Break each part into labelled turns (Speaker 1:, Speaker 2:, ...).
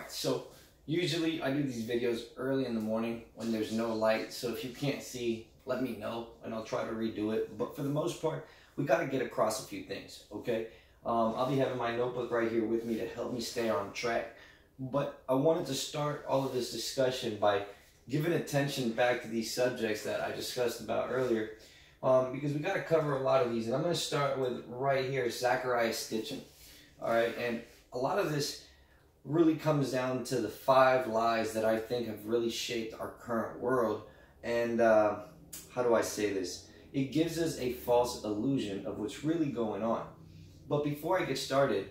Speaker 1: Alright, so usually I do these videos early in the morning when there's no light, so if you can't see, let me know and I'll try to redo it. But for the most part, we got to get across a few things, okay? I'll be having my notebook right here with me to help me stay on track. But I wanted to start all of this discussion by giving attention back to these subjects that I discussed about earlier, because we got to cover a lot of these. And I'm going to start with right here, Zachariah stitching. All right, and a lot of this really comes down to the 5 lies that I think have really shaped our current world. And how do I say this? It gives us a false illusion of what's really going on. But before I get started,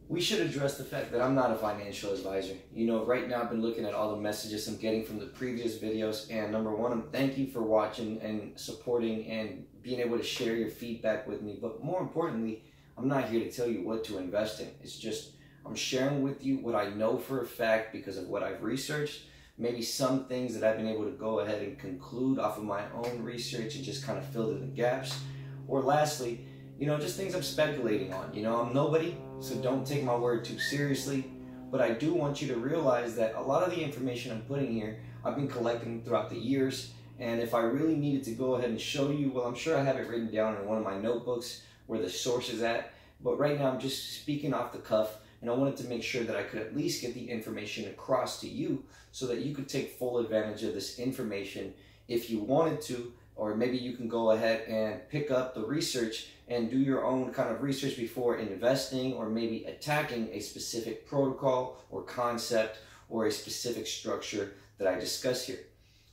Speaker 1: we should address the fact that I'm not a financial advisor. You know, right now I've been looking at all the messages I'm getting from the previous videos, and number one, thank you for watching and supporting and being able to share your feedback with me. But more importantly, I'm not here to tell you what to invest in. It's just I'm sharing with you what I know for a fact because of what I've researched, maybe some things that I've been able to go ahead and conclude off of my own research and just kind of fill in the gaps. Or lastly, you know, just things I'm speculating on. You know, I'm nobody, so don't take my word too seriously. But I do want you to realize that a lot of the information I'm putting here, I've been collecting throughout the years. And if I really needed to go ahead and show you, well, I'm sure I have it written down in one of my notebooks where the source is at. But right now I'm just speaking off the cuff, and I wanted to make sure that I could at least get the information across to you so that you could take full advantage of this information if you wanted to, or maybe you can go ahead and pick up the research and do your own kind of research before investing or maybe attacking a specific protocol or concept or a specific structure that I discuss here.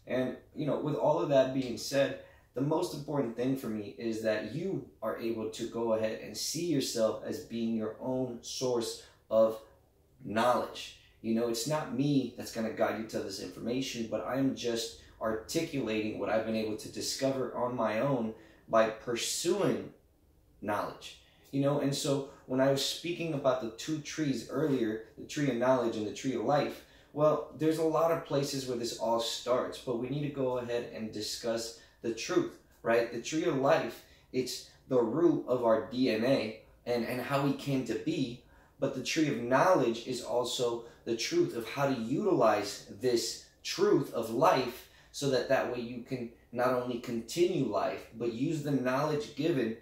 Speaker 1: And, you know, with all of that being said, the most important thing for me is that you are able to go ahead and see yourself as being your own source of knowledge. You know, it's not me that's going to guide you to this information, but I'm just articulating what I've been able to discover on my own by pursuing knowledge. You know, and so when I was speaking about the 2 trees earlier, the tree of knowledge and the tree of life, well, there's a lot of places where this all starts, but we need to go ahead and discuss the truth, right? The tree of life, it's the root of our DNA and how we came to be. But the tree of knowledge is also the truth of how to utilize this truth of life so that way you can not only continue life, but use the knowledge given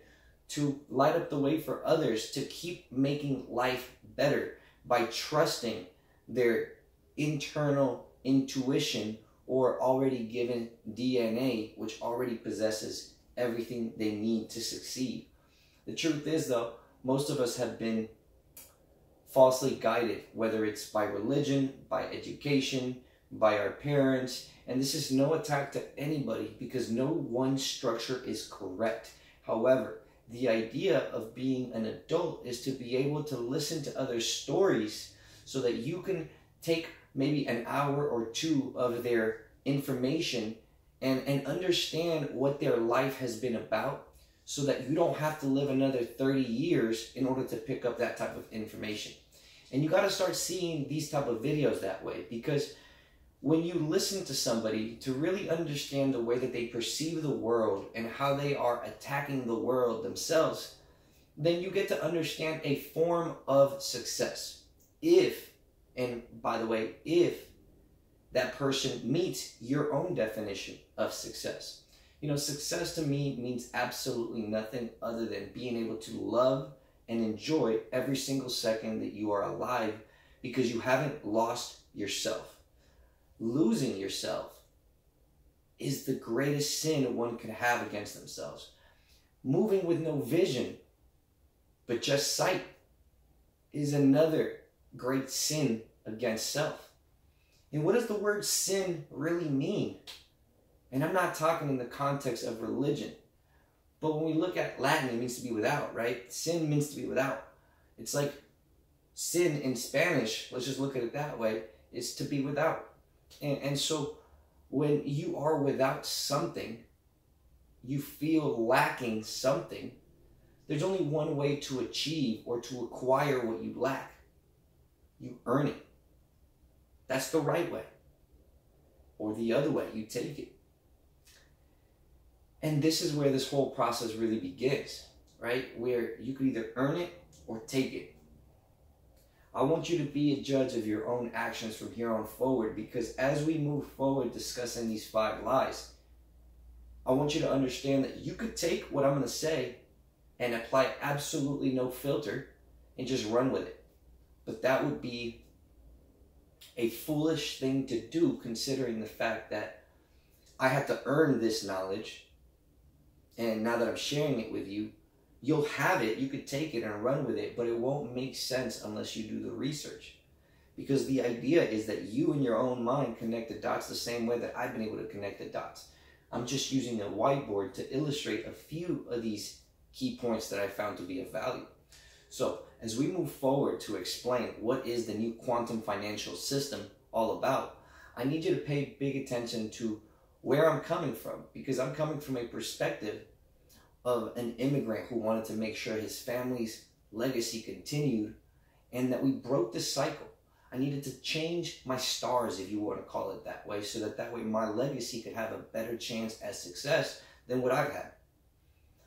Speaker 1: to light up the way for others to keep making life better by trusting their internal intuition or already given DNA, which already possesses everything they need to succeed. The truth is, though, most of us have been falsely guided, whether it's by religion, by education, by our parents. And this is no attack to anybody because no one structure is correct. However, the idea of being an adult is to be able to listen to other stories so that you can take maybe an hour or 2 of their information and understand what their life has been about so that you don't have to live another 30 years in order to pick up that type of information. And you got to start seeing these type of videos that way, because when you listen to somebody to really understand the way that they perceive the world and how they are attacking the world themselves, then you get to understand a form of success. If, and by the way, if that person meets your own definition of success. You know, success to me means absolutely nothing other than being able to love and enjoy every single second that you are alive because you haven't lost yourself. Losing yourself is the greatest sin one can have against themselves. Moving with no vision, but just sight, is another great sin against self. And what does the word sin really mean? And I'm not talking in the context of religion. But when we look at Latin, it means to be without, right? Sin means to be without. It's like sin in Spanish, let's just look at it that way, is to be without. And so when you are without something, you feel lacking something, there's only one way to achieve or to acquire what you lack. You earn it. That's the right way. Or the other way, you take it. And this is where this whole process really begins, right? Where you can either earn it or take it. I want you to be a judge of your own actions from here on forward, because as we move forward discussing these 5 lies, I want you to understand that you could take what I'm going to say and apply absolutely no filter and just run with it. But that would be a foolish thing to do, considering the fact that I had to earn this knowledge. And now that I'm sharing it with you, you'll have it, you could take it and run with it, but it won't make sense unless you do the research. Because the idea is that you in your own mind connect the dots the same way that I've been able to connect the dots. I'm just using a whiteboard to illustrate a few of these key points that I found to be of value. So as we move forward to explain what is the new quantum financial system all about, I need you to pay big attention to where I'm coming from, because I'm coming from a perspective of an immigrant who wanted to make sure his family's legacy continued and that we broke the cycle. I needed to change my stars, if you want to call it that way, so that that way my legacy could have a better chance at success than what I've had.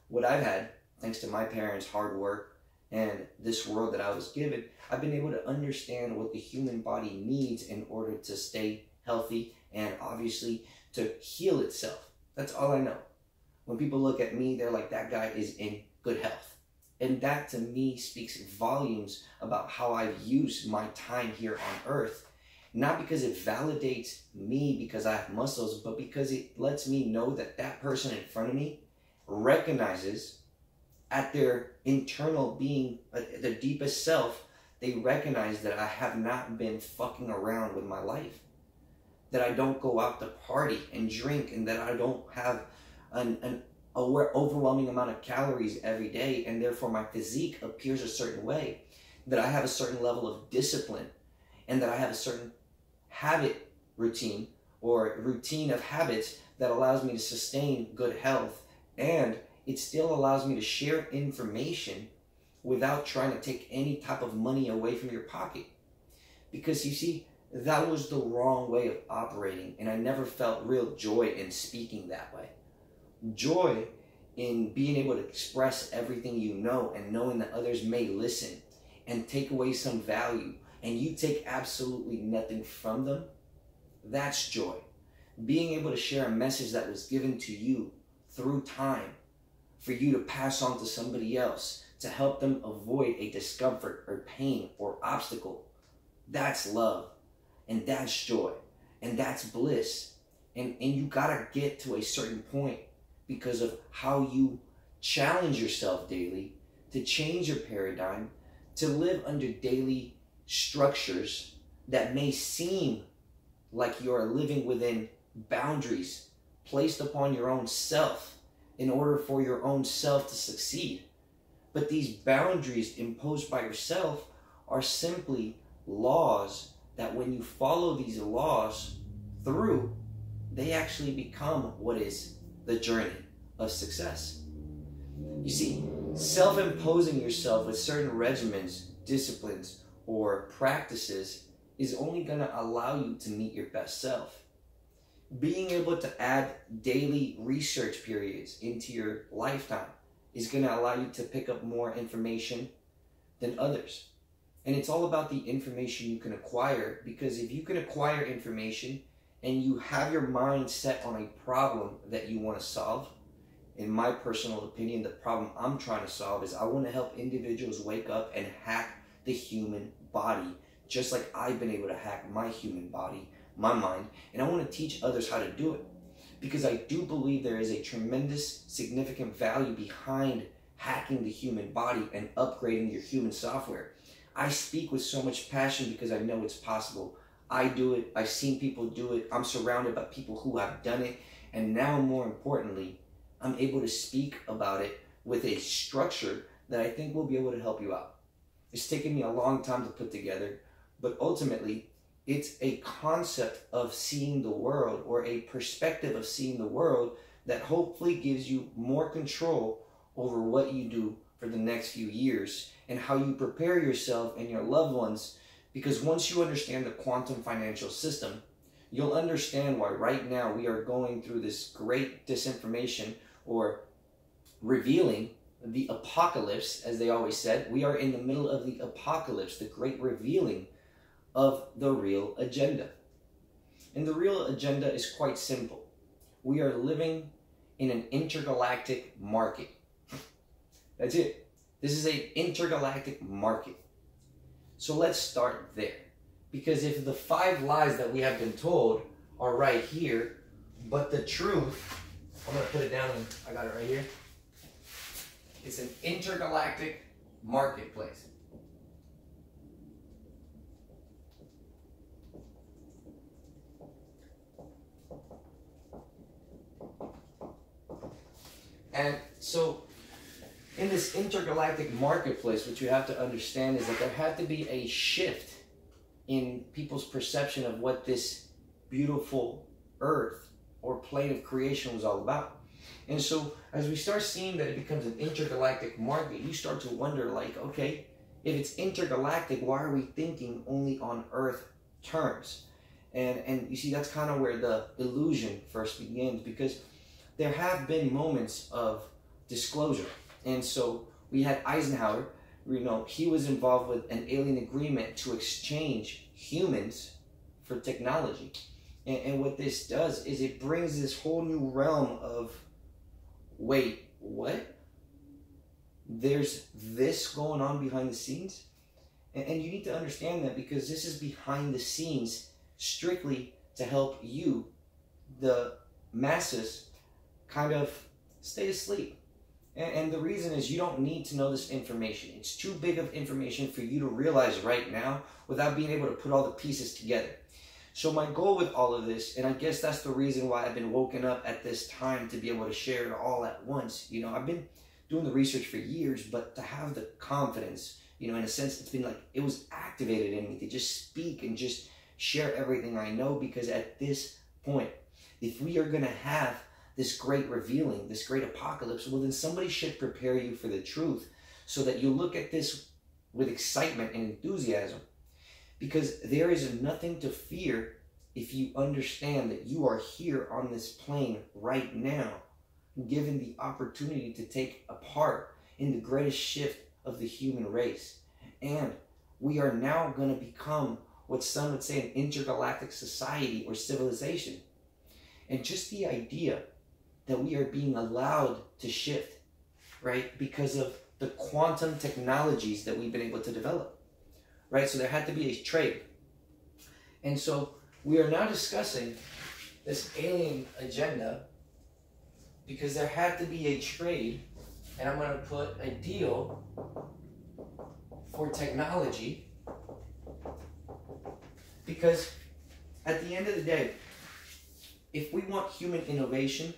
Speaker 1: What I've had, thanks to my parents' hard work and this world that I was given, I've been able to understand what the human body needs in order to stay healthy and obviously to heal itself. That's all I know. When people look at me, they're like, that guy is in good health. And that to me speaks volumes about how I've used my time here on earth. Not because it validates me because I have muscles, but because it lets me know that that person in front of me recognizes at their internal being, their deepest self, they recognize that I have not been fucking around with my life. That I don't go out to party and drink, and that I don't have an overwhelming amount of calories every day, and therefore my physique appears a certain way, that I have a certain level of discipline, and that I have a certain habit routine or routine of habits that allows me to sustain good health, and it still allows me to share information without trying to take any type of money away from your pocket. Because you see, that was the wrong way of operating, and I never felt real joy in speaking that way. Joy in being able to express everything you know and knowing that others may listen and take away some value and you take absolutely nothing from them, that's joy. Being able to share a message that was given to you through time for you to pass on to somebody else to help them avoid a discomfort or pain or obstacle, that's love. And that's joy, and that's bliss. And you gotta get to a certain point because of how you challenge yourself daily to change your paradigm, to live under daily structures that may seem like you're living within boundaries placed upon your own self in order for your own self to succeed. But these boundaries imposed by yourself are simply laws that when you follow these laws through, they actually become what is the journey of success. You see, self-imposing yourself with certain regimens, disciplines, or practices is only going to allow you to meet your best self. Being able to add daily research periods into your lifetime is going to allow you to pick up more information than others. And it's all about the information you can acquire, because if you can acquire information and you have your mind set on a problem that you want to solve, in my personal opinion, the problem I'm trying to solve is I want to help individuals wake up and hack the human body, just like I've been able to hack my human body, my mind, and I want to teach others how to do it. Because I do believe there is a tremendous, significant value behind hacking the human body and upgrading your human software. I speak with so much passion because I know it's possible. I do it. I've seen people do it. I'm surrounded by people who have done it. And now, more importantly, I'm able to speak about it with a structure that I think will be able to help you out. It's taken me a long time to put together, but ultimately, it's a concept of seeing the world, or a perspective of seeing the world, that hopefully gives you more control over what you do for the next few years and how you prepare yourself and your loved ones. Because once you understand the quantum financial system, you'll understand why right now we are going through this great disinformation or revealing the apocalypse, as they always said. We are in the middle of the apocalypse, the great revealing of the real agenda. And the real agenda is quite simple. We are living in an intergalactic market. That's it. This is an intergalactic market. So let's start there. Because if the 5 lies that we have been told are right here, but the truth, I'm going to put it down, and I got it right here. It's an intergalactic marketplace. And so in this intergalactic marketplace, what you have to understand is that there had to be a shift in people's perception of what this beautiful earth or plane of creation was all about. And so as we start seeing that it becomes an intergalactic market, you start to wonder, like, okay, if it's intergalactic, why are we thinking only on Earth terms? And you see, that's kind of where the illusion first begins, because there have been moments of disclosure. And so we had Eisenhower, you know, he was involved with an alien agreement to exchange humans for technology. And what this does is it brings this whole new realm of, wait, what? There's this going on behind the scenes? And you need to understand that, because this is behind the scenes strictly to help you, the masses, kind of stay asleep. And the reason is you don't need to know this information. It's too big of information for you to realize right now without being able to put all the pieces together. So my goal with all of this, and I guess that's the reason why I've been woken up at this time to be able to share it all at once. You know, I've been doing the research for years, but to have the confidence, you know, in a sense, it's been like, it was activated in me to just speak and just share everything I know, because at this point, if we are going to have this great revealing, this great apocalypse, well, then somebody should prepare you for the truth so that you look at this with excitement and enthusiasm. Because there is nothing to fear if you understand that you are here on this plane right now, given the opportunity to take a part in the greatest shift of the human race. And we are now going to become what some would say an intergalactic society or civilization. And just the idea that we are being allowed to shift, right, because of the quantum technologies that we've been able to develop. Right, so there had to be a trade. And so we are now discussing this alien agenda because there had to be a trade, and I'm going to put a deal for technology, because at the end of the day, if we want human innovation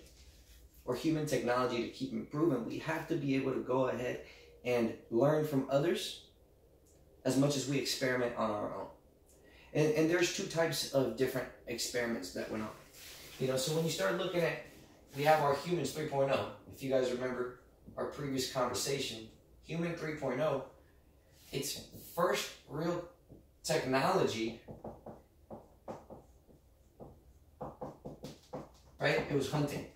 Speaker 1: or human technology to keep improving, we have to be able to go ahead and learn from others as much as we experiment on our own. And there's 2 types of different experiments that went on. You know, so when you start looking at, we have our humans 3.0. If you guys remember our previous conversation, human 3.0, its first real technology, right? It was hunting.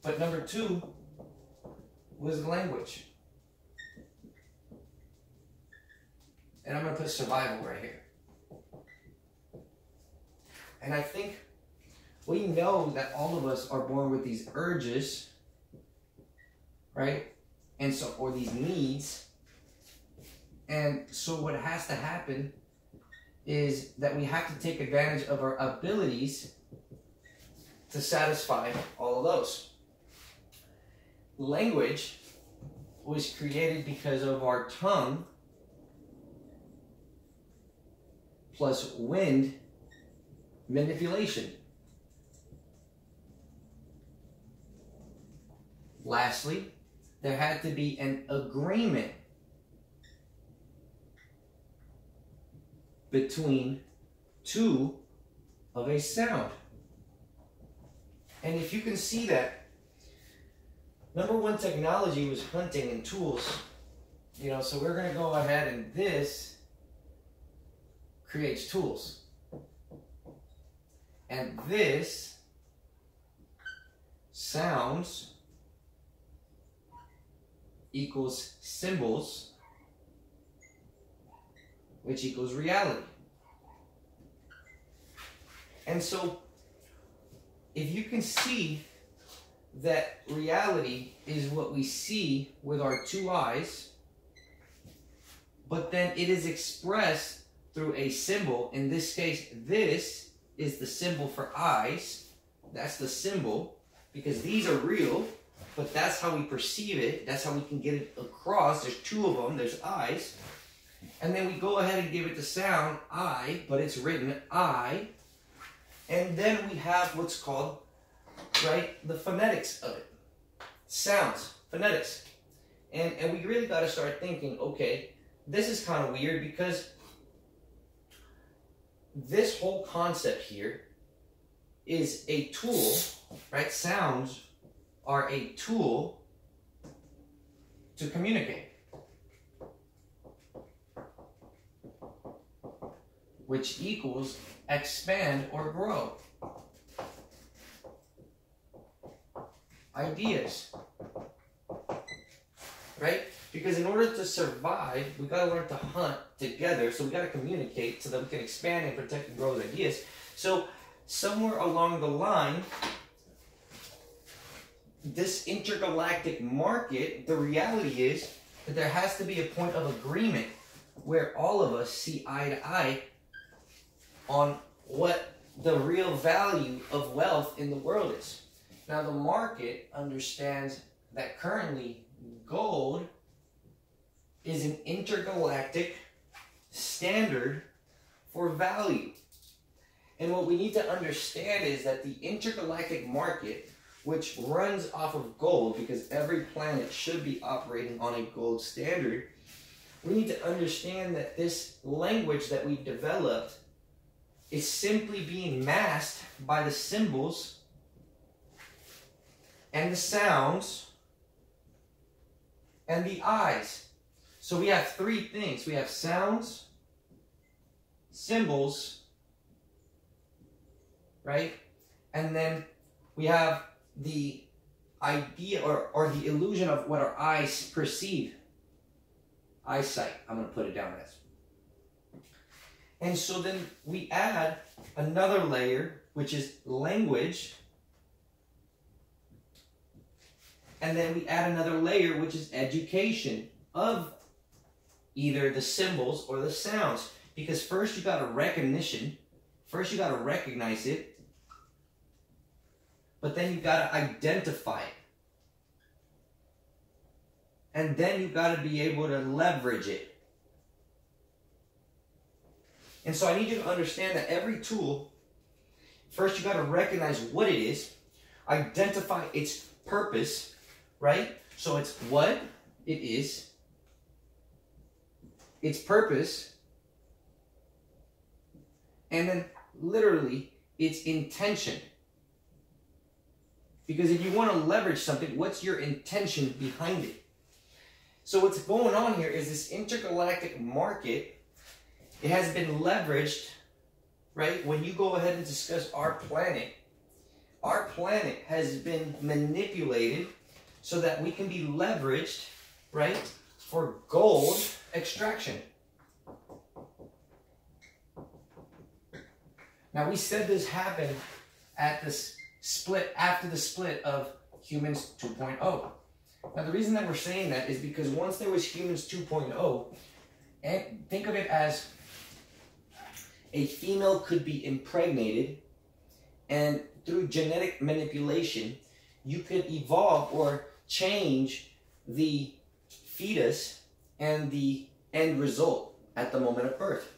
Speaker 1: But number 2 was language. And I'm going to put survival right here. And I think we know that all of us are born with these urges, right? And so, or these needs. And so what has to happen is that we have to take advantage of our abilities to satisfy all of those. Language was created because of our tongue plus wind manipulation. Lastly, there had to be an agreement between 2 of a sound. And if you can see that, number 1 technology was hunting and tools. You know, so we're going to go ahead and this creates tools. And this sounds equals symbols, which equals reality. And so, if you can see that reality is what we see with our two eyes, but then it is expressed through a symbol. In this case, this is the symbol for eyes. That's the symbol, because these are real, but that's how we perceive it. That's how we can get it across. There's two of them. There's eyes. And then we go ahead and give it the sound, I, but it's written I. And then we have what's called, right, the phonetics of it. Sounds, phonetics. And we really got to start thinking, okay, this is kind of weird, because this whole concept here is a tool, right? Sounds are a tool to communicate, which equals expand or grow. Ideas, right? Because in order to survive, we got to learn to hunt together. So we got to communicate so that we can expand and protect and grow those ideas. So somewhere along the line, this intergalactic market, the reality is that there has to be a point of agreement where all of us see eye to eye on what the real value of wealth in the world is. Now, the market understands that currently gold is an intergalactic standard for value. And what we need to understand is that the intergalactic market, which runs off of gold, because every planet should be operating on a gold standard, we need to understand that this language that we've developed is simply being masked by the symbols and the sounds and the eyes. So we have three things. We have sounds, symbols, right? And then we have the idea or the illusion of what our eyes perceive. Eyesight, I'm going to put it down as. And so then we add another layer, which is language. And then we add another layer, which is education of either the symbols or the sounds. Because first you got a recognition. First you got to recognize it. But then you got to identify it. And then you got to be able to leverage it. And so I need you to understand that every tool, first you got to recognize what it is, identify its purpose, right? So it's what it is, its purpose, and then literally its intention. Because if you want to leverage something, what's your intention behind it? So what's going on here is this intergalactic market. It has been leveraged, right? When you go ahead and discuss our planet has been manipulated so that we can be leveraged, right, for gold extraction. Now, we said this happened at this split, after the split of Humans 2.0. Now, the reason that we're saying that is because once there was Humans 2.0, and think of it as a female could be impregnated, and through genetic manipulation, you could evolve or change the fetus and the end result at the moment of birth.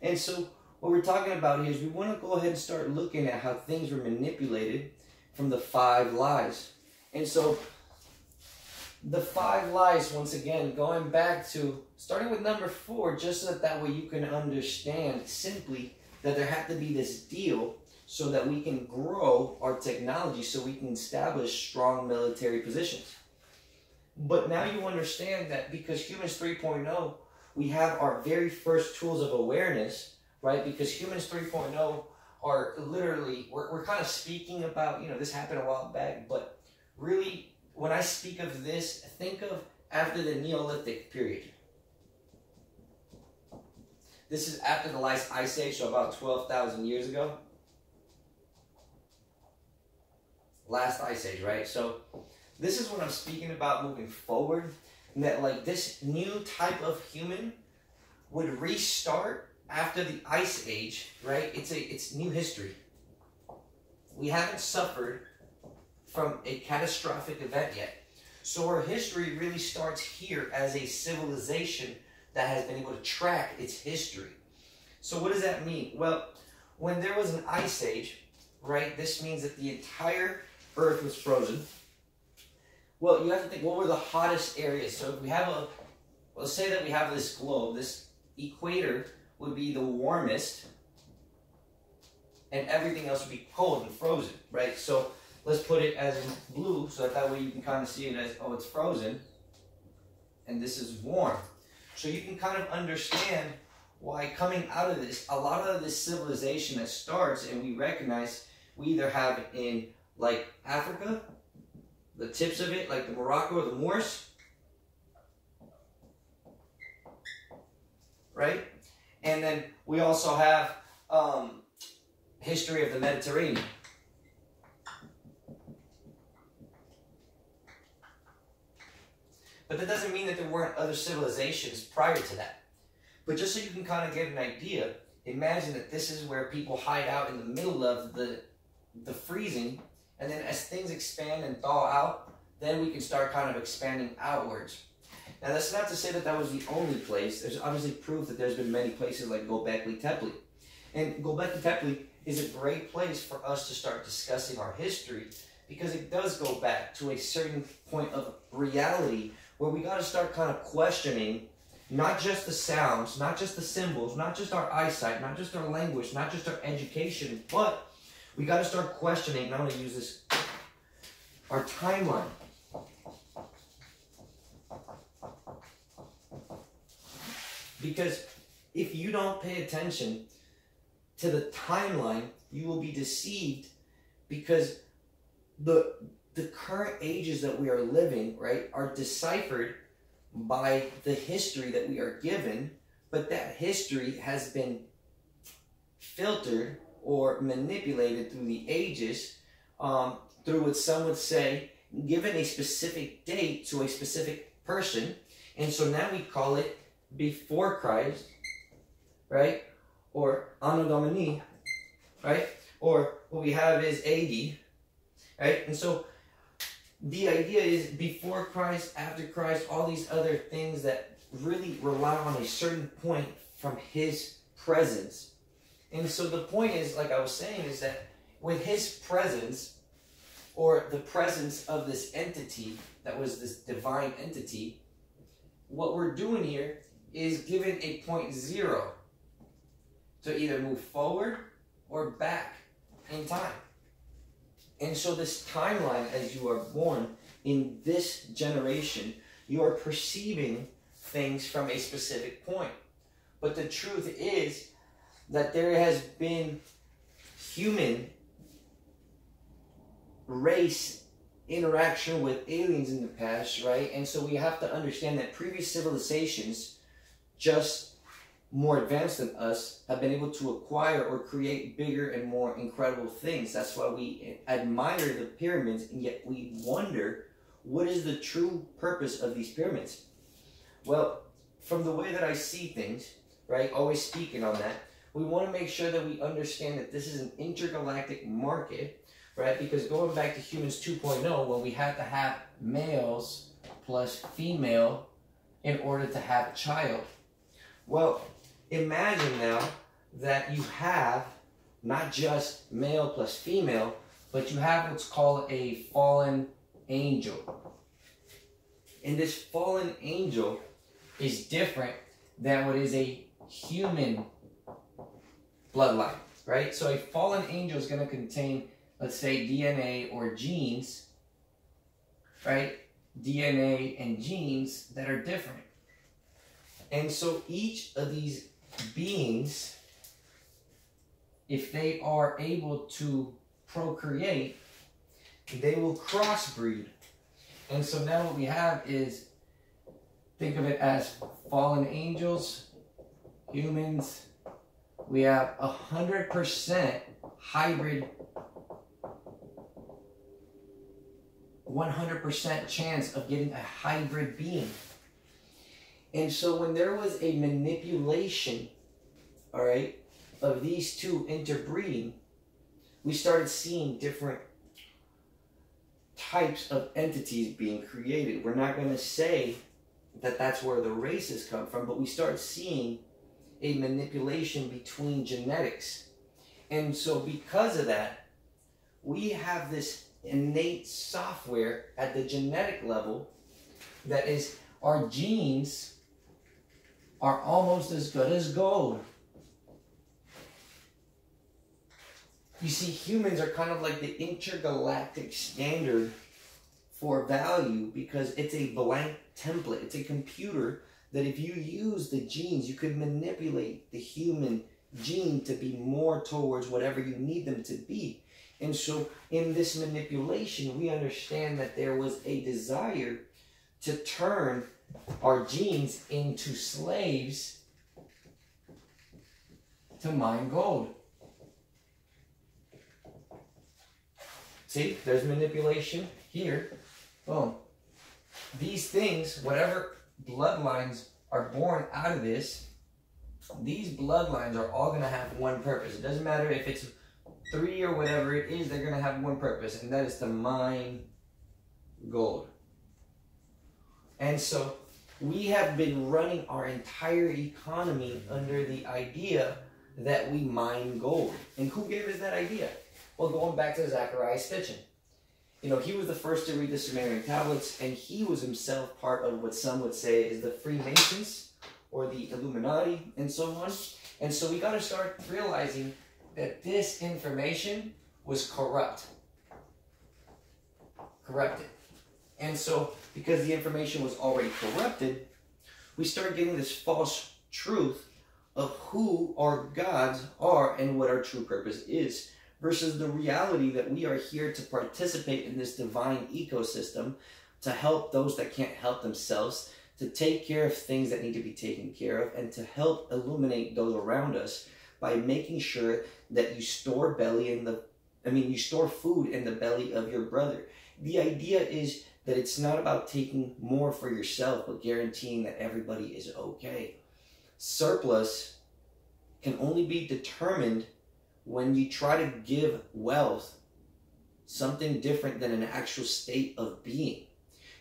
Speaker 1: And so what we're talking about here is we want to go ahead and start looking at how things were manipulated from the 5 lies. And so the 5 lies, once again, going back to starting with number 4, just so that way you can understand simply that there had to be this deal so that we can grow our technology, so we can establish strong military positions. But now you understand that because Humans 3.0, we have our very first tools of awareness, right? Because Humans 3.0 are literally, we're kind of speaking about, this happened a while back, but really, when I speak of this, think of after the Neolithic period. This is after the last ice age, so about 12,000 years ago. Last ice age, right? So this is what I'm speaking about moving forward. And that like this new type of human would restart after the ice age, right? It's new history. We haven't suffered from a catastrophic event yet. So our history really starts here as a civilization that has been able to track its history. So what does that mean? Well, when there was an ice age, right, this means that the entire Earth was frozen. Well, you have to think, what were the hottest areas? So if we have let's say that we have this globe, this equator would be the warmest, and everything else would be cold and frozen, right? So let's put it as in blue, so that way you can kind of see it as, oh, it's frozen, and this is warm. So you can kind of understand why coming out of this, a lot of this civilization that starts, and we recognize, we either have in like Africa, the tips of it, like the Morocco or the Moors, right? And then we also have history of the Mediterranean. But that doesn't mean that there weren't other civilizations prior to that. But just so you can kind of get an idea, imagine that this is where people hide out in the middle of the freezing, and then as things expand and thaw out, then we can start kind of expanding outwards. Now that's not to say that that was the only place. There's obviously proof that there's been many places like Göbekli Tepe. And Göbekli Tepe is a great place for us to start discussing our history, because it does go back to a certain point of reality where we got to start kind of questioning not just the sounds, not just the symbols, not just our eyesight, not just our language, not just our education, but we got to start questioning, and I'm going to use this, our timeline. Because if you don't pay attention to the timeline, you will be deceived, because the current ages that we are living, right, are deciphered by the history that we are given, but that history has been filtered or manipulated through the ages, through what some would say, given a specific date to a specific person, and so now we call it before Christ, right, or Anno Domini, right, or what we have is AD, right, and so the idea is before Christ, after Christ, all these other things that really rely on a certain point from his presence. And so the point is, like I was saying, is that with his presence, or the presence of this entity that was this divine entity, what we're doing here is given a point zero to either move forward or back in time. And so this timeline, as you are born in this generation, you are perceiving things from a specific point. But the truth is that there has been human race interaction with aliens in the past, right? And so we have to understand that previous civilizations, just more advanced than us, have been able to acquire or create bigger and more incredible things. That's why we admire the pyramids, and yet we wonder, what is the true purpose of these pyramids? Well, from the way that I see things, right, always speaking on that, we want to make sure that we understand that this is an intergalactic market, right? Because going back to Humans 2.0, when we had to have males plus female in order to have a child. Well, imagine now that you have not just male plus female, but you have what's called a fallen angel. And this fallen angel is different than what is a human bloodline, right? So a fallen angel is going to contain, let's say, DNA or genes, right? DNA and genes that are different. And so each of these beings, if they are able to procreate, they will crossbreed. And so now what we have is think of it as fallen angels, humans. We have 100% hybrid, 100% chance of getting a hybrid being. And so when there was a manipulation, all right, of these two interbreeding, we started seeing different types of entities being created. We're not going to say that that's where the races come from, but we start seeing a manipulation between genetics. And so because of that, we have this innate software at the genetic level that is, our genes are almost as good as gold. You see, humans are kind of like the intergalactic standard for value because it's a blank template. It's a computer that if you use the genes, you could manipulate the human gene to be more towards whatever you need them to be. And so in this manipulation, we understand that there was a desire to turn our genes into slaves to mine gold. See, there's manipulation here. Boom. These things, whatever bloodlines are born out of this, these bloodlines are all going to have one purpose. It doesn't matter if it's 3 or whatever it is, they're going to have one purpose, and that is to mine gold. And so we have been running our entire economy under the idea that we mine gold. And who gave us that idea? Well, going back to Zechariah Sitchin. You know, he was the first to read the Sumerian tablets, and he was himself part of what some would say is the Freemasons or the Illuminati and so on. And so we got to start realizing that this information was corrupted. And so because the information was already corrupted, we start getting this false truth of who our gods are and what our true purpose is, versus the reality that we are here to participate in this divine ecosystem, to help those that can't help themselves, to take care of things that need to be taken care of, and to help illuminate those around us by making sure that you store you store food in the belly of your brother. The idea is that it's not about taking more for yourself, but guaranteeing that everybody is okay. Surplus can only be determined when you try to give wealth something different than an actual state of being.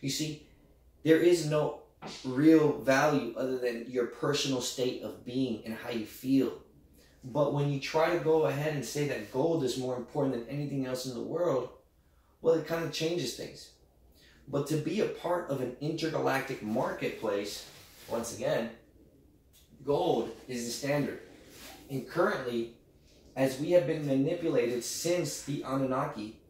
Speaker 1: You see, there is no real value other than your personal state of being and how you feel. But when you try to go ahead and say that gold is more important than anything else in the world, well, it kind of changes things. But to be a part of an intergalactic marketplace, once again, gold is the standard. And currently, as we have been manipulated since the Anunnaki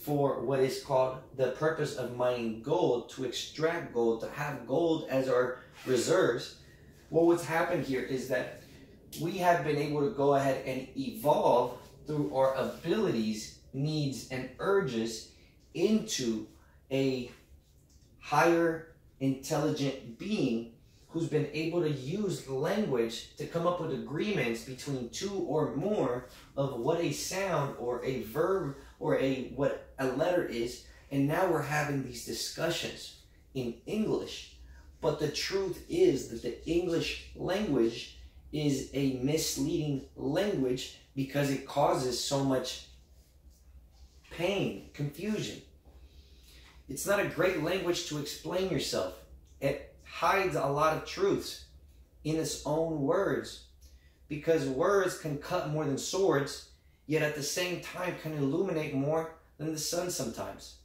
Speaker 1: for what is called the purpose of mining gold, to extract gold, to have gold as our reserves, well, what's happened here is that we have been able to go ahead and evolve through our abilities, needs, and urges into a higher intelligent being who's been able to use language to come up with agreements between two or more of what a sound or a verb or what a letter is. And now we're having these discussions in English. But the truth is that the English language is a misleading language because it causes so much pain, confusion. It's not a great language to explain yourself. It hides a lot of truths in its own words, because words can cut more than swords, yet at the same time can illuminate more than the sun sometimes.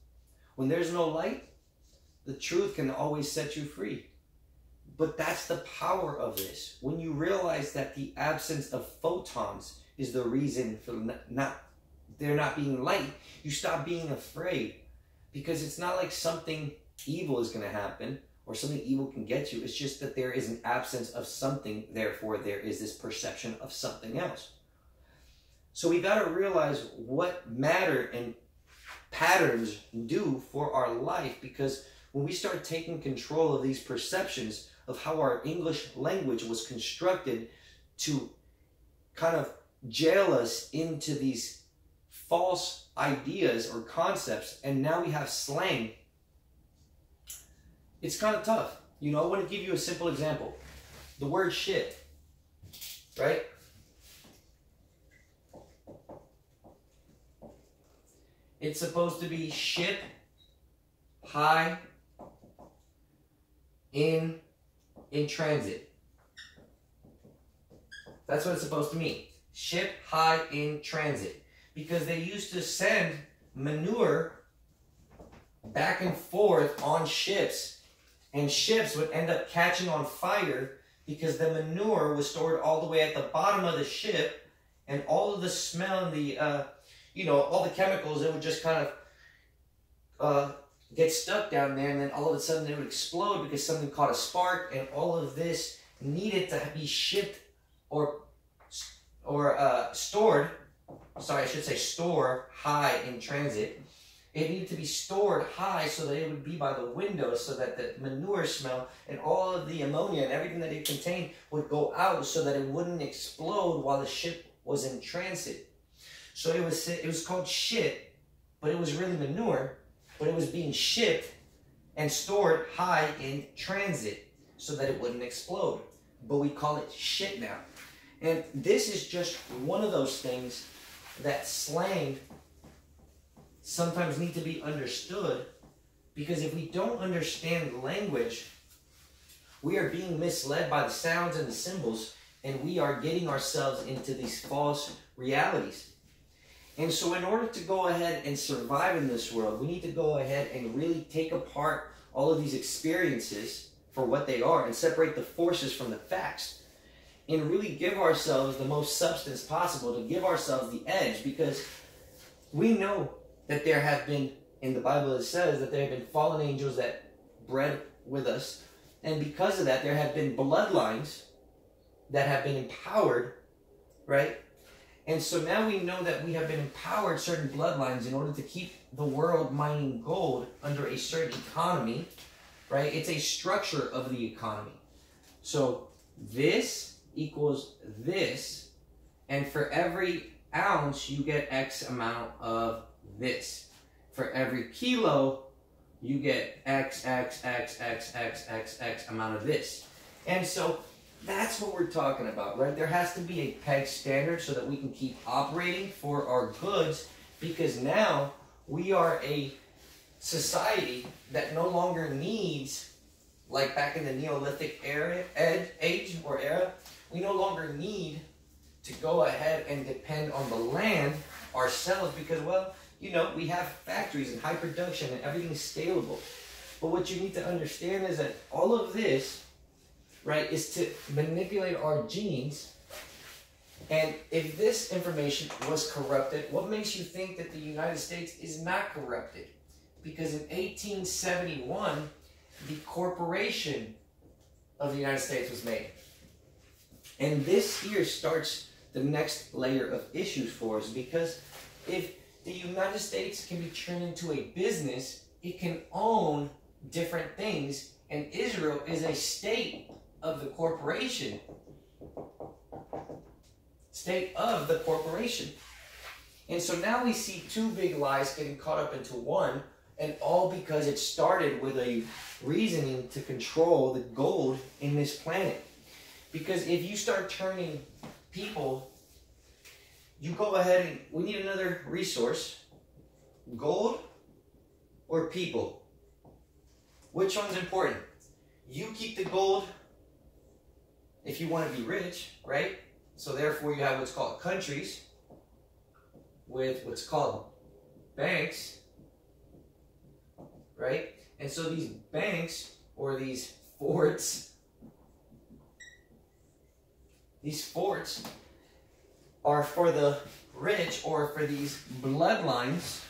Speaker 1: When there's no light, the truth can always set you free. But that's the power of this. When you realize that the absence of photons is the reason for there not being light, you stop being afraid. Because it's not like something evil is going to happen or something evil can get you. It's just that there is an absence of something, therefore there is this perception of something else. So we got to realize what matter and patterns do for our life, because when we start taking control of these perceptions of how our English language was constructed to kind of jail us into these false ideas or concepts, and now we have slang, it's kind of tough. You know, I want to give you a simple example. The word shit, right? It's supposed to be ship, high, in transit. That's what it's supposed to mean. Ship, high, in transit. Because they used to send manure back and forth on ships, and ships would end up catching on fire because the manure was stored all the way at the bottom of the ship, and all of the smell and the, all the chemicals, it would just kind of get stuck down there, and then all of a sudden it would explode because something caught a spark, and all of this needed to be shipped or stored. Sorry, I should say store high in transit. It needed to be stored high so that it would be by the window, so that the manure smell and all of the ammonia and everything that it contained would go out, so that it wouldn't explode while the ship was in transit. So it was called shit, but it was really manure, but it was being shipped and stored high in transit so that it wouldn't explode. But we call it shit now. And this is just one of those things that slang sometimes need to be understood, because if we don't understand language, we are being misled by the sounds and the symbols, and we are getting ourselves into these false realities. And so in order to go ahead and survive in this world, we need to go ahead and really take apart all of these experiences for what they are and separate the forces from the facts, and really give ourselves the most substance possible, to give ourselves the edge, because we know that there have been, in the Bible it says that there have been fallen angels that bred with us, and because of that there have been bloodlines that have been empowered, right? And so now we know that we have been empowered certain bloodlines in order to keep the world mining gold under a certain economy, right? It's a structure of the economy. So this equals this, and for every ounce you get X amount of this. For every kilo you get X amount of this. And so that's what we're talking about, right? There has to be a peg standard so that we can keep operating for our goods, because now we are a society that no longer needs, like back in the Neolithic age, we no longer need to go ahead and depend on the land ourselves, because, well, you know, we have factories and high production and everything's scalable. But what you need to understand is that all of this, right, is to manipulate our genes. And if this information was corrupted, what makes you think that the United States is not corrupted? Because in 1871, the corporation of the United States was made. And this here starts the next layer of issues for us, because if the United States can be turned into a business, it can own different things, and Israel is a state of the corporation. State of the corporation. And so now we see two big lies getting caught up into one, and all because it started with a reasoning to control the gold in this planet. Because if you start turning people, you go ahead and we need another resource. Gold or people? Which one's important? You keep the gold if you want to be rich, right? So therefore you have what's called countries with what's called banks, right? And so these banks or these forts are for the rich, or for these bloodlines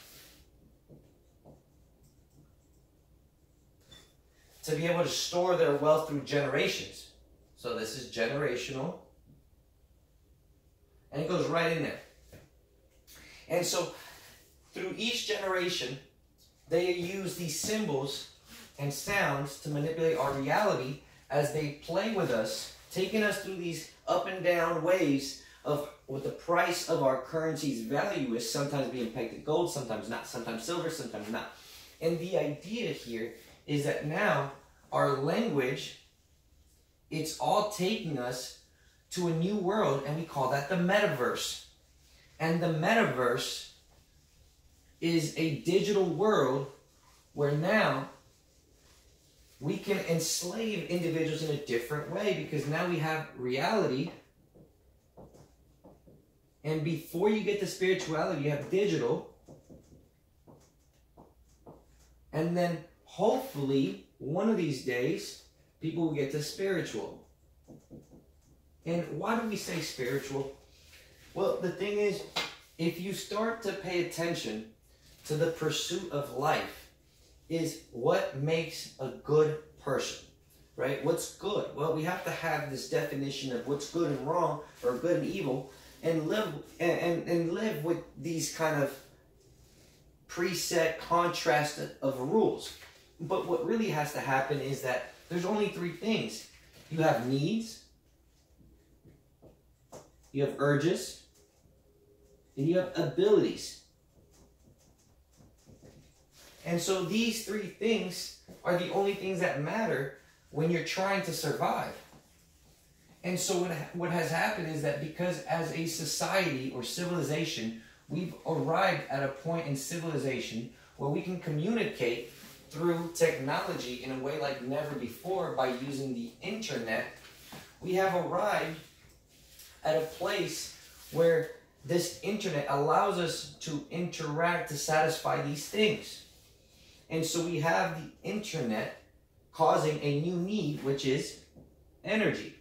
Speaker 1: to be able to store their wealth through generations. So this is generational, and it goes right in there. And so through each generation, they use these symbols and sounds to manipulate our reality as they play with us, taking us through these up and down waves of what the price of our currency's value is, sometimes being pegged to gold, sometimes not, sometimes silver, sometimes not. And the idea here is that now our language, it's all taking us to a new world, and we call that the metaverse. And the metaverse is a digital world where now we can enslave individuals in a different way, because now we have reality. And before you get to spirituality, you have digital. And then hopefully, one of these days, people will get to spiritual. And why do we say spiritual? Well, the thing is, if you start to pay attention to the pursuit of life, is what makes a good person, right? What's good? Well, we have to have this definition of what's good and wrong, or good and evil, and live and live with these kind of preset contrast of rules. But what really has to happen is that there's only three things. You have needs, you have urges, and you have abilities. And so these three things are the only things that matter when you're trying to survive. And so what has happened is that because as a society or civilization, we've arrived at a point in civilization where we can communicate through technology in a way like never before by using the internet. We have arrived at a place where this internet allows us to interact to satisfy these things. And so we have the internet causing a new need, which is energy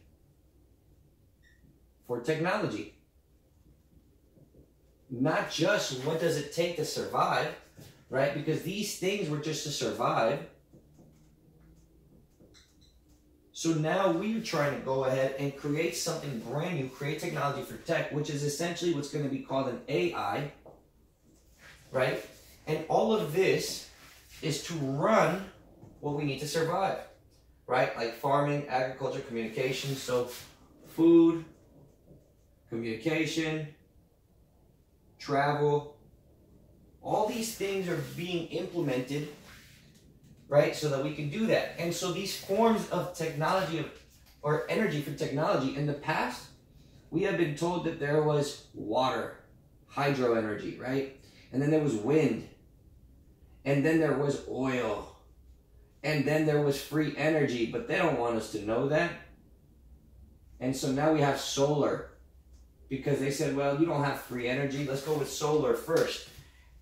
Speaker 1: for technology. Not just what does it take to survive, right? Because these things were just to survive. So now we're trying to go ahead and create something brand new, create technology for tech, which is essentially what's going to be called an AI, right? And all of this is to run what we need to survive, right? Like farming, agriculture, communication. So food, communication, travel, all these things are being implemented, right? So that we can do that. And so these forms of technology or energy for technology, in the past, we have been told that there was water, hydro energy, right? And then there was wind. And then there was oil. And then there was free energy, but they don't want us to know that. And so now we have solar, because they said, well, you don't have free energy. Let's go with solar first.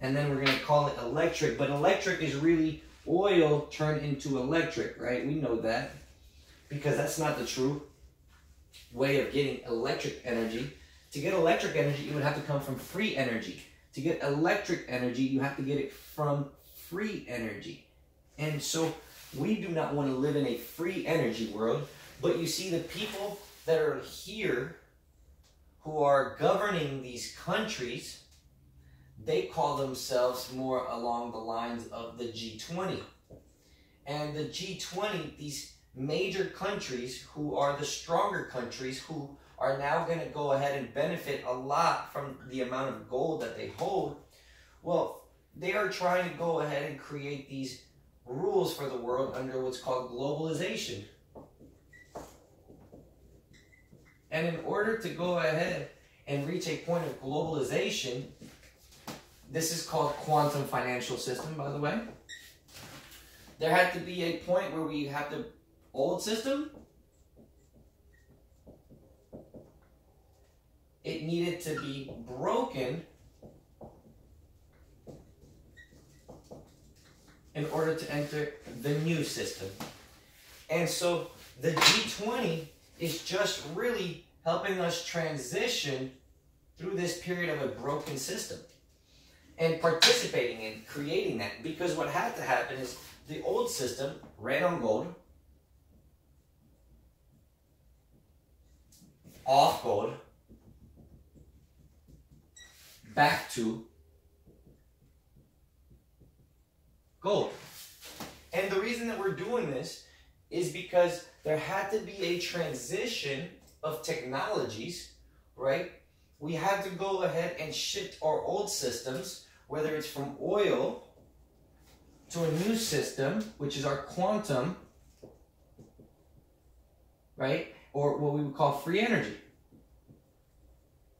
Speaker 1: And then we're going to call it electric. But electric is really oil turned into electric, right? We know that, because that's not the true way of getting electric energy. To get electric energy, it would have to come from free energy. To get electric energy, you have to get it from free energy. And so we do not want to live in a free energy world. But you see, the people that are here who are governing these countries, they call themselves more along the lines of the G20. And the G20, these major countries who are the stronger countries, who are now going to go ahead and benefit a lot from the amount of gold that they hold, well, they are trying to go ahead and create these rules for the world under what's called globalization. And in order to go ahead and reach a point of globalization, this is called quantum financial system, by the way. There had to be a point where we have the old system. It needed to be broken in order to enter the new system. And so the G20 is just really helping us transition through this period of a broken system and participating in creating that. Because what had to happen is the old system ran on gold, off gold, back to gold. And the reason that we're doing this is because there had to be a transition of technologies, right? We had to go ahead and shift our old systems, whether it's from oil to a new system, which is our quantum, right? Or what we would call free energy.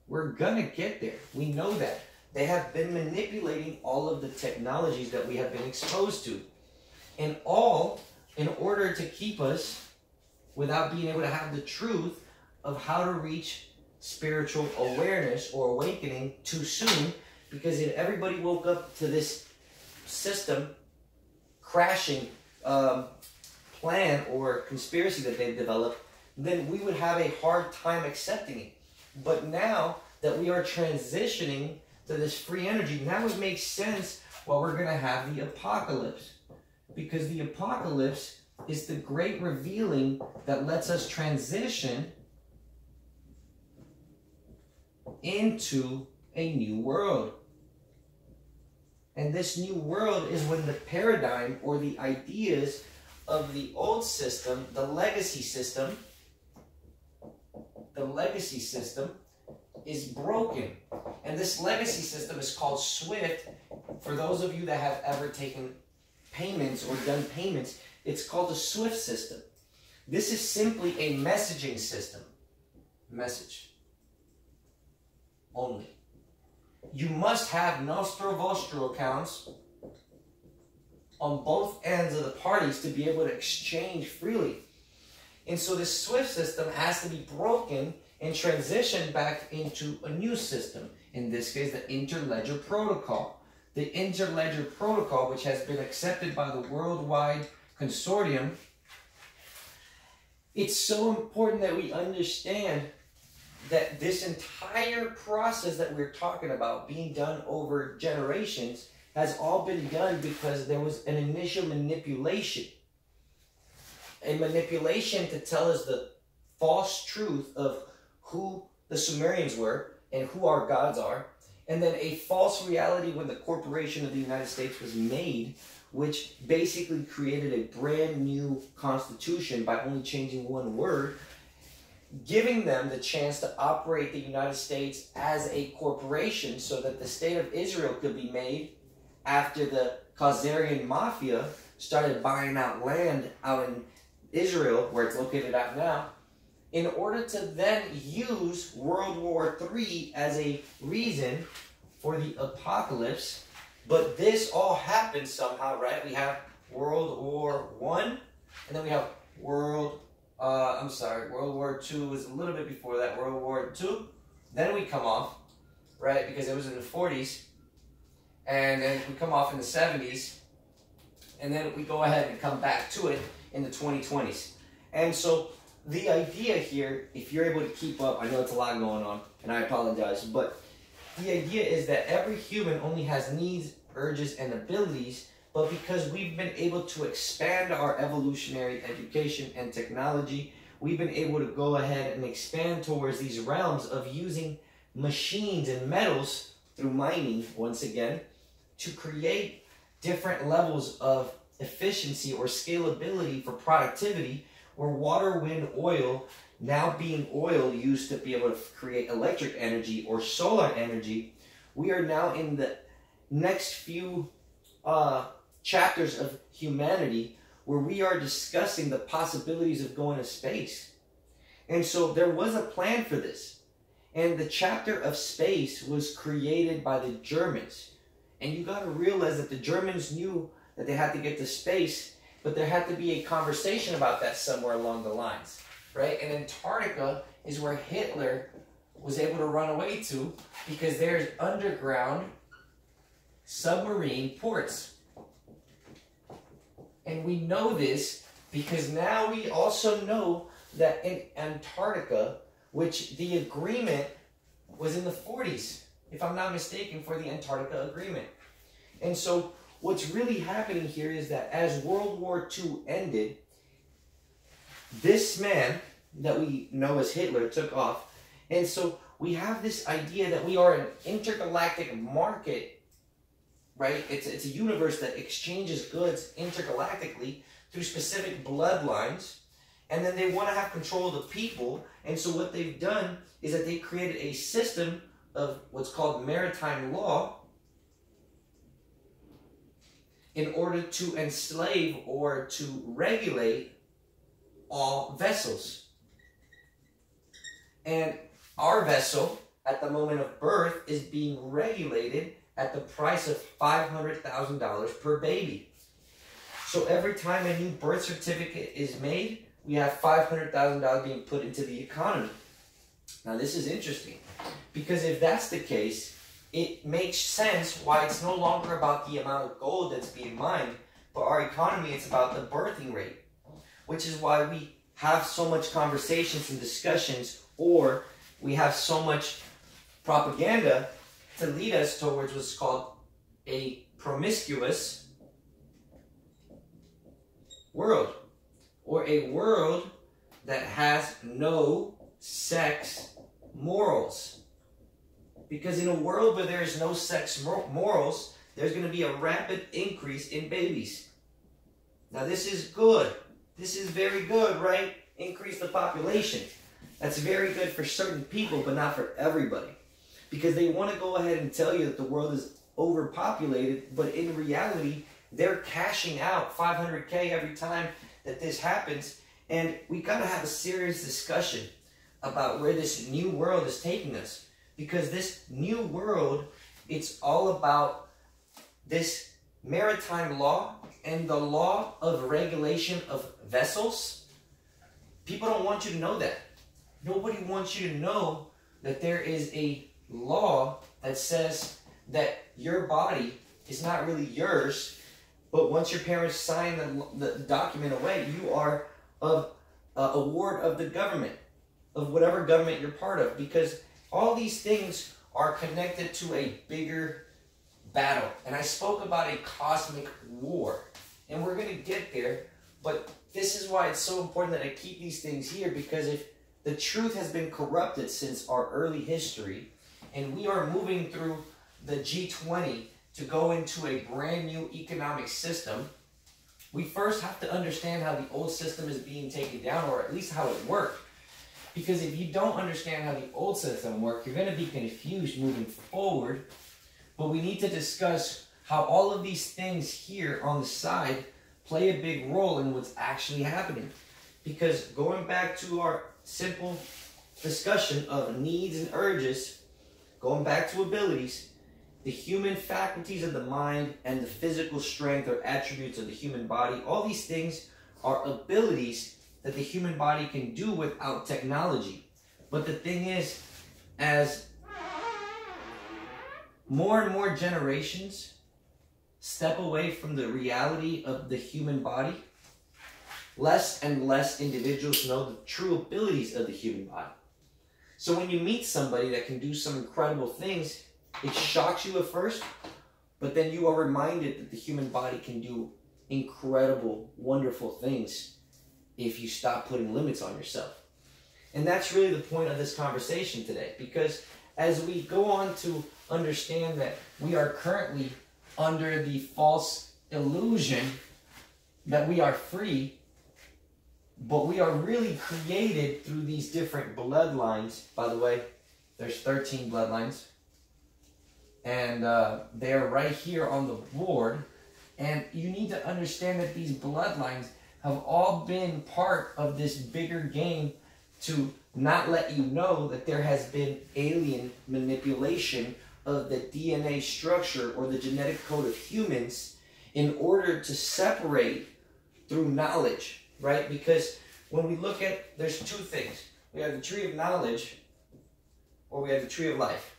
Speaker 1: We're gonna get there. We know that. They have been manipulating all of the technologies that we have been exposed to. And all in order to keep us without being able to have the truth of how to reach spiritual awareness or awakening too soon, because if everybody woke up to this system crashing plan or conspiracy that they've developed, then we would have a hard time accepting it. But now that we are transitioning to this free energy, now it makes sense why we're going to have the apocalypse. Because the apocalypse is the great revealing that lets us transition into a new world. And this new world is when the paradigm or the ideas of the old system, the legacy system is broken. And this legacy system is called SWIFT. For those of you that have ever taken payments or done payments, it's called the SWIFT system. This is simply a messaging system. Message only. You must have Nostro Vostro accounts on both ends of the parties to be able to exchange freely. And so this SWIFT system has to be broken and transitioned back into a new system. In this case, the Interledger Protocol. The Interledger Protocol, which has been accepted by the worldwide consortium. It's so important that we understand that this entire process that we're talking about being done over generations has all been done because there was an initial manipulation. A manipulation to tell us the false truth of who the Sumerians were and who our gods are. And then a false reality when the corporation of the United States was made, which basically created a brand new constitution by only changing one word, giving them the chance to operate the United States as a corporation so that the state of Israel could be made after the Khazarian mafia started buying out land out in Israel, where it's located at now, in order to then use World War III as a reason for the apocalypse. But this all happened somehow, right? We have World War I, and then we have World War II was a little bit before that, World War II. Then we come off, right, because it was in the 40s, and then we come off in the 70s, and then we go ahead and come back to it in the 2020s. And so the idea here, if you're able to keep up, I know it's a lot going on, and I apologize, but the idea is that every human only has needs, urges, and abilities, but because we've been able to expand our evolutionary education and technology, we've been able to go ahead and expand towards these realms of using machines and metals through mining, once again, to create different levels of efficiency or scalability for productivity, where water, wind, oil, now being oil used to be able to create electric energy or solar energy, we are now in the next few chapters of humanity where we are discussing the possibilities of going to space. And so there was a plan for this. And the chapter of space was created by the Germans. And you got to realize that the Germans knew that they had to get to space, but there had to be a conversation about that somewhere along the lines, right? And Antarctica is where Hitler was able to run away to, because there's underground submarine ports. And we know this because now we also know that in Antarctica, which the agreement was in the 40s, if I'm not mistaken, for the Antarctica Agreement. And so what's really happening here is that as World War II ended, this man that we know as Hitler took off. And so we have this idea that we are an intergalactic market right? It's a universe that exchanges goods intergalactically through specific bloodlines, and then they want to have control of the people. And so what they've done is that they created a system of what's called maritime law in order to enslave or to regulate all vessels. And our vessel at the moment of birth is being regulated at the price of $500,000 per baby. So every time a new birth certificate is made, we have $500,000 being put into the economy. Now this is interesting, because if that's the case, it makes sense why it's no longer about the amount of gold that's being mined, but our economy, it's about the birthing rate, which is why we have so much conversations and discussions, or we have so much propaganda to lead us towards what's called a promiscuous world, or a world that has no sex morals. Because in a world where there is no sex morals, there's going to be a rapid increase in babies. Now this is good. This is very good, right? Increase the population. That's very good for certain people, but not for everybody. Because they want to go ahead and tell you that the world is overpopulated, but in reality, they're cashing out $500K every time that this happens. And we got to have a serious discussion about where this new world is taking us. Because this new world, it's all about this maritime law and the law of regulation of vessels. People don't want you to know that. Nobody wants you to know that there is a law that says that your body is not really yours, but once your parents sign the document away, you are of a ward of the government, of whatever government you're part of, because all these things are connected to a bigger battle. And I spoke about a cosmic war, and we're going to get there, but this is why it's so important that I keep these things here, because if the truth has been corrupted since our early history, and we are moving through the G20 to go into a brand new economic system, we first have to understand how the old system is being taken down, or at least how it worked. Because if you don't understand how the old system worked, you're going to be confused moving forward. But we need to discuss how all of these things here on the side play a big role in what's actually happening. Because going back to our simple discussion of needs and urges, going back to abilities, the human faculties of the mind and the physical strength are attributes of the human body. All these things are abilities that the human body can do without technology. But the thing is, as more and more generations step away from the reality of the human body, less and less individuals know the true abilities of the human body. So when you meet somebody that can do some incredible things, it shocks you at first, but then you are reminded that the human body can do incredible, wonderful things if you stop putting limits on yourself. And that's really the point of this conversation today, because as we go on to understand that we are currently under the false illusion that we are free, but we are really created through these different bloodlines. By the way, there's 13 bloodlines, and they're right here on the board. And you need to understand that these bloodlines have all been part of this bigger game to not let you know that there has been alien manipulation of the DNA structure or the genetic code of humans in order to separate through knowledge, right? Because when we look at, there's two things. We have the tree of knowledge, or we have the tree of life.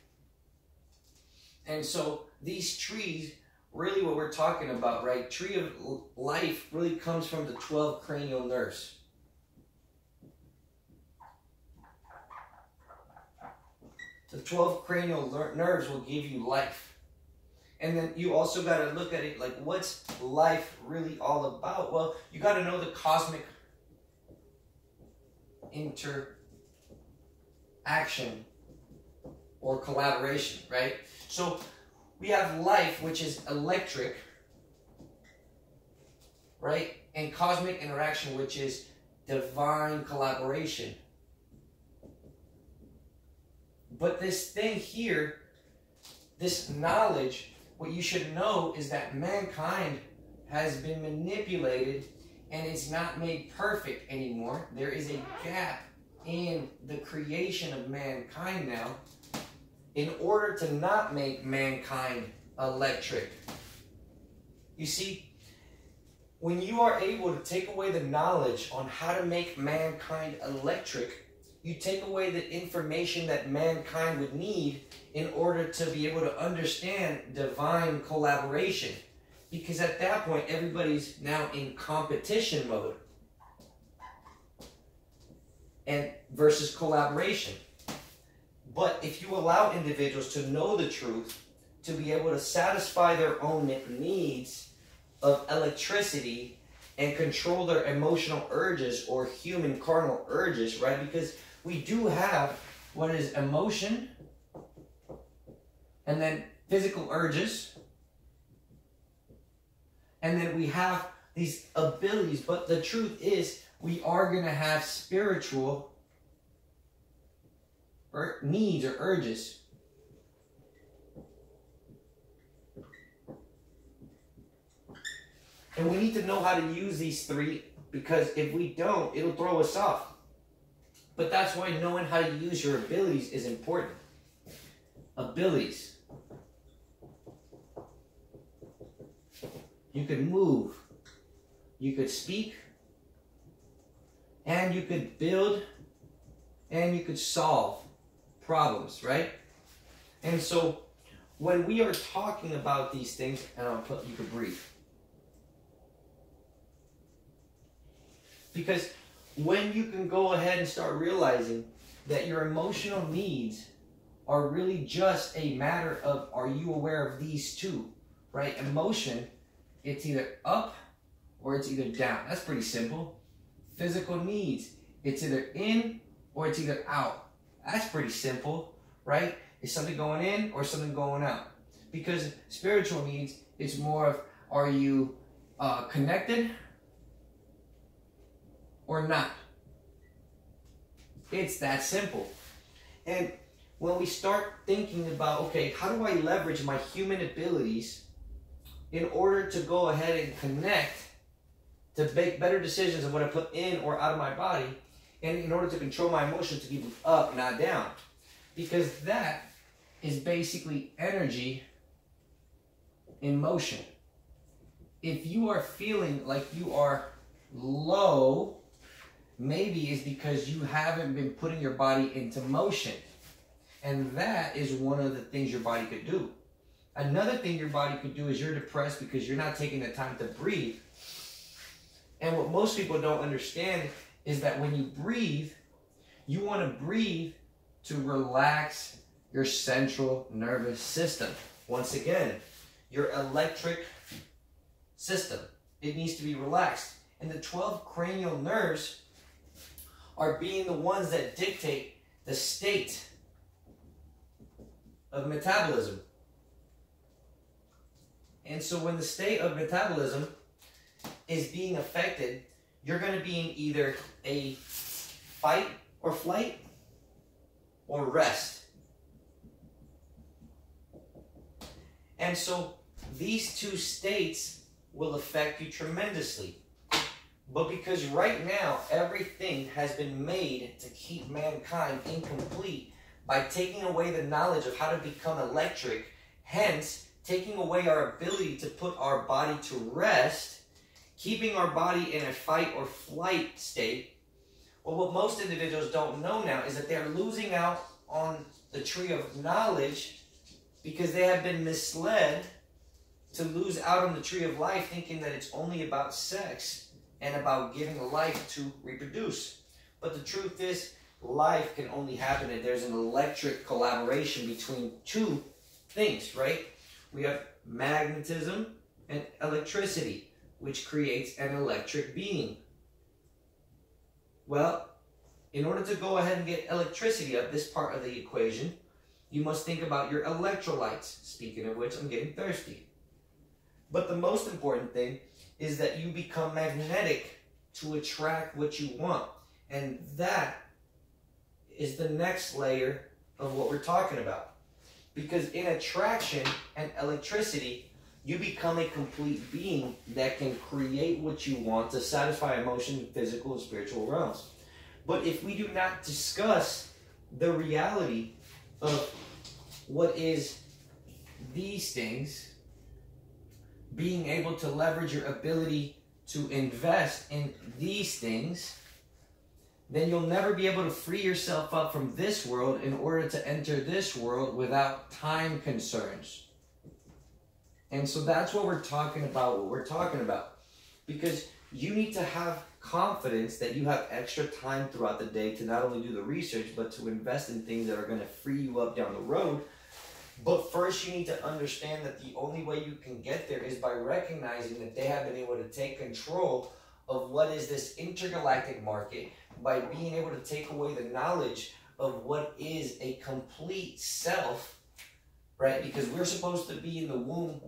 Speaker 1: And so these trees, really what we're talking about, right? Tree of life really comes from the 12 cranial nerves. The 12 cranial nerves will give you life. And then you also got to look at it like, what's life really all about? Well, you got to know the cosmic interaction or collaboration, right? So We have life, which is electric, right? And cosmic interaction, which is divine collaboration. But this thing here, this knowledge, what you should know is that mankind has been manipulated and it's not made perfect anymore. There is a gap in the creation of mankind now in order to not make mankind electric. You see, when you are able to take away the knowledge on how to make mankind electric, you take away the information that mankind would need in order to be able to understand divine collaboration. Because at that point, everybody's now in competition mode and versus collaboration. But if you allow individuals to know the truth, to be able to satisfy their own needs of electricity and control their emotional urges or human carnal urges, right? Because we do have what is emotion and then physical urges. And then we have these abilities. But the truth is, we are going to have spiritual needs or urges. And we need to know how to use these three, because if we don't, it'll throw us off. But that's why knowing how to use your abilities is important. Abilities. You could move, you could speak, and you could build, and you could solve problems, right? And so when we are talking about these things, and you could breathe. Because when you can go ahead and start realizing that your emotional needs are really just a matter of, are you aware of these two, right? Emotion, it's either up or it's either down. That's pretty simple. Physical needs, it's either in or it's either out. That's pretty simple, right? Is something going in or something going out? Because spiritual needs, it's more of, are you connected or not? It's that simple. And when we start thinking about, okay, how do I leverage my human abilities in order to go ahead and connect to make better decisions of what I put in or out of my body, and in order to control my emotions to keep them up, not down. Because that is basically energy in motion. If you are feeling like you are low, maybe it's because you haven't been putting your body into motion. And that is one of the things your body could do. Another thing your body could do is you're depressed because you're not taking the time to breathe. And what most people don't understand is that when you breathe, you want to breathe to relax your central nervous system. Once again, your electric system. It needs to be relaxed. And the 12 cranial nerves are being the ones that dictate the state of metabolism. And so when the state of metabolism is being affected, you're going to be in either a fight or flight or rest. And so these two states will affect you tremendously. But because right now everything has been made to keep mankind incomplete by taking away the knowledge of how to become electric, hence taking away our ability to put our body to rest, keeping our body in a fight or flight state. Well, what most individuals don't know now is that they're losing out on the tree of knowledge because they have been misled to lose out on the tree of life, thinking that it's only about sex and about giving life to reproduce. But the truth is, life can only happen if there's an electric collaboration between two things, right? We have magnetism and electricity, which creates an electric being. Well, in order to go ahead and get electricity up, this part of the equation, You must think about your electrolytes. Speaking of which, I'm getting thirsty. But the most important thing is that you become magnetic to attract what you want. And that is the next layer of what we're talking about. Because in attraction and electricity, you become a complete being that can create what you want to satisfy emotion, physical, and spiritual realms. But if we do not discuss the reality of what is these things, being able to leverage your ability to invest in these things, then you'll never be able to free yourself up from this world in order to enter this world without time concerns. And so that's what we're talking about, because you need to have confidence that you have extra time throughout the day to not only do the research, but to invest in things that are going to free you up down the road. But first, you need to understand that the only way you can get there is by recognizing that they have been able to take control of what is this intergalactic market, by being able to take away the knowledge of what is a complete self, right? Because we're supposed to be in the womb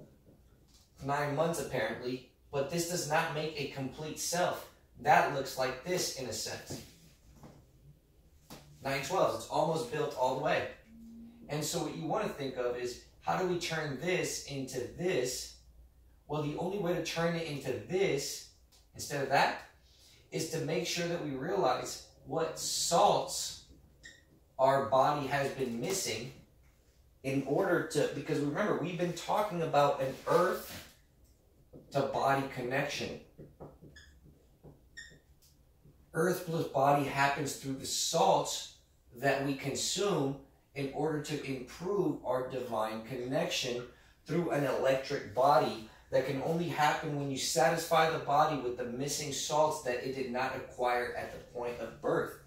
Speaker 1: 9 months apparently, but this does not make a complete self. That looks like this in a sense. 9/12, it's almost built all the way. And so what you want to think of is, how do we turn this into this? Well, the only way to turn it into this, instead of that, is to make sure that we realize what salts our body has been missing in order to, because remember, we've been talking about an earth to body connection. Earth plus body happens through the salts that we consume in order to improve our divine connection through an electric body that can only happen when you satisfy the body with the missing salts that it did not acquire at the point of birth.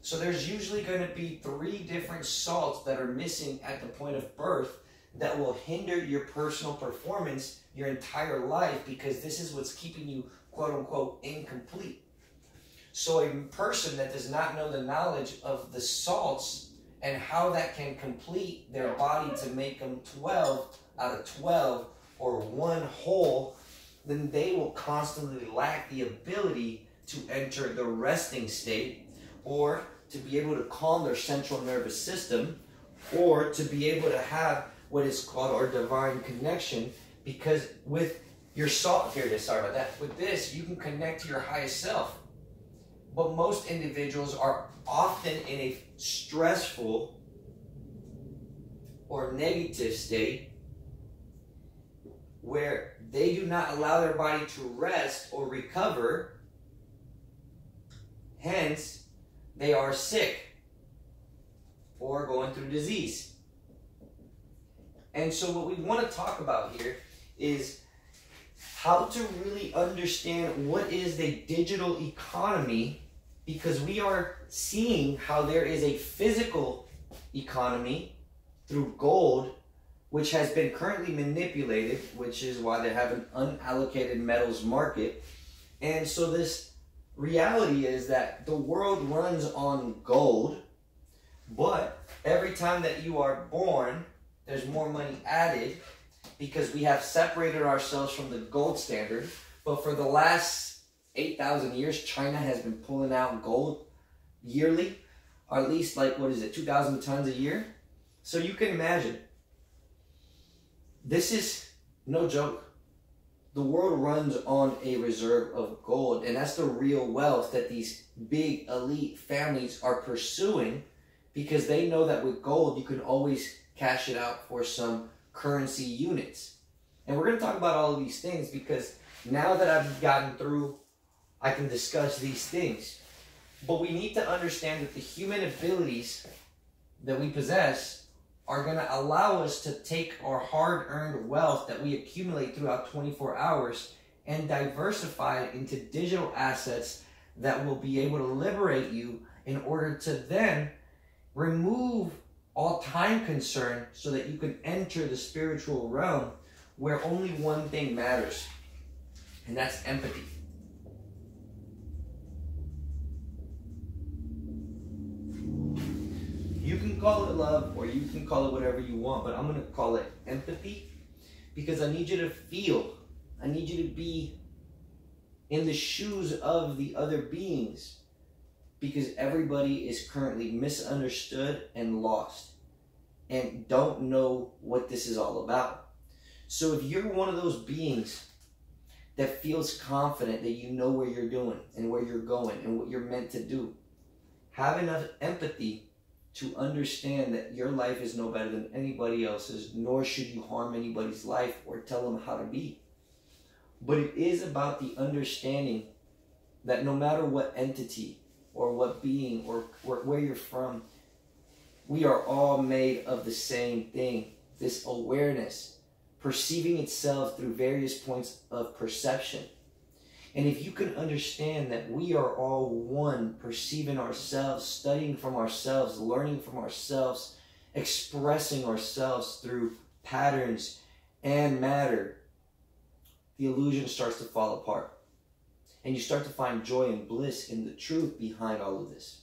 Speaker 1: So there's usually going to be 3 different salts that are missing at the point of birth that will hinder your personal performance your entire life, because this is what's keeping you, quote unquote, incomplete. So a person that does not know the knowledge of the salts and how that can complete their body to make them 12 out of 12 or one whole, then they will constantly lack the ability to enter the resting state, or to be able to calm their central nervous system, or to be able to have what is called our divine connection. Because with your salt, here it is, sorry about that. With this, you can connect to your highest self. But most individuals are often in a stressful or negative state where they do not allow their body to rest or recover. Hence, they are sick or going through disease. And so what we want to talk about here is how to really understand what is the digital economy, because we are seeing how there is a physical economy through gold, which has been currently manipulated, which is why they have an unallocated metals market. And so this reality is that the world runs on gold, but every time that you are born, there's more money added, because we have separated ourselves from the gold standard. But for the last 8,000 years, China has been pulling out gold yearly, or at least 2,000 tons a year. So you can imagine, this is no joke. The world runs on a reserve of gold, and that's the real wealth that these big elite families are pursuing, because they know that with gold, you can always cash it out for some currency units. And we're going to talk about all of these things, because now that I've gotten through, I can discuss these things. But we need to understand that the human abilities that we possess are going to allow us to take our hard-earned wealth that we accumulate throughout 24 hours and diversify it into digital assets that will be able to liberate you in order to then remove all time concern, so that you can enter the spiritual realm where only one thing matters, and that's empathy. You can call it love or you can call it whatever you want, but I'm going to call it empathy, because I need you to feel. I need you to be in the shoes of the other beings, because everybody is currently misunderstood and lost and don't know what this is all about. So if you're one of those beings that feels confident that you know where you're doing and where you're going and what you're meant to do, have enough empathy to understand that your life is no better than anybody else's, nor should you harm anybody's life or tell them how to be. But it is about the understanding that no matter what entity or what being or where you're from, we are all made of the same thing. This awareness, perceiving itself through various points of perception. And if you can understand that we are all one, perceiving ourselves, studying from ourselves, learning from ourselves, expressing ourselves through patterns and matter, the illusion starts to fall apart. And you start to find joy and bliss in the truth behind all of this.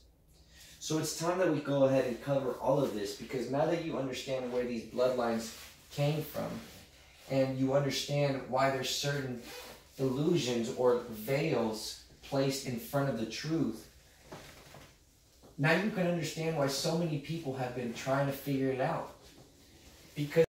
Speaker 1: So it's time that we go ahead and cover all of this, because now that you understand where these bloodlines came from, and you understand why there's certain illusions or veils placed in front of the truth, now you can understand why so many people have been trying to figure it out. Because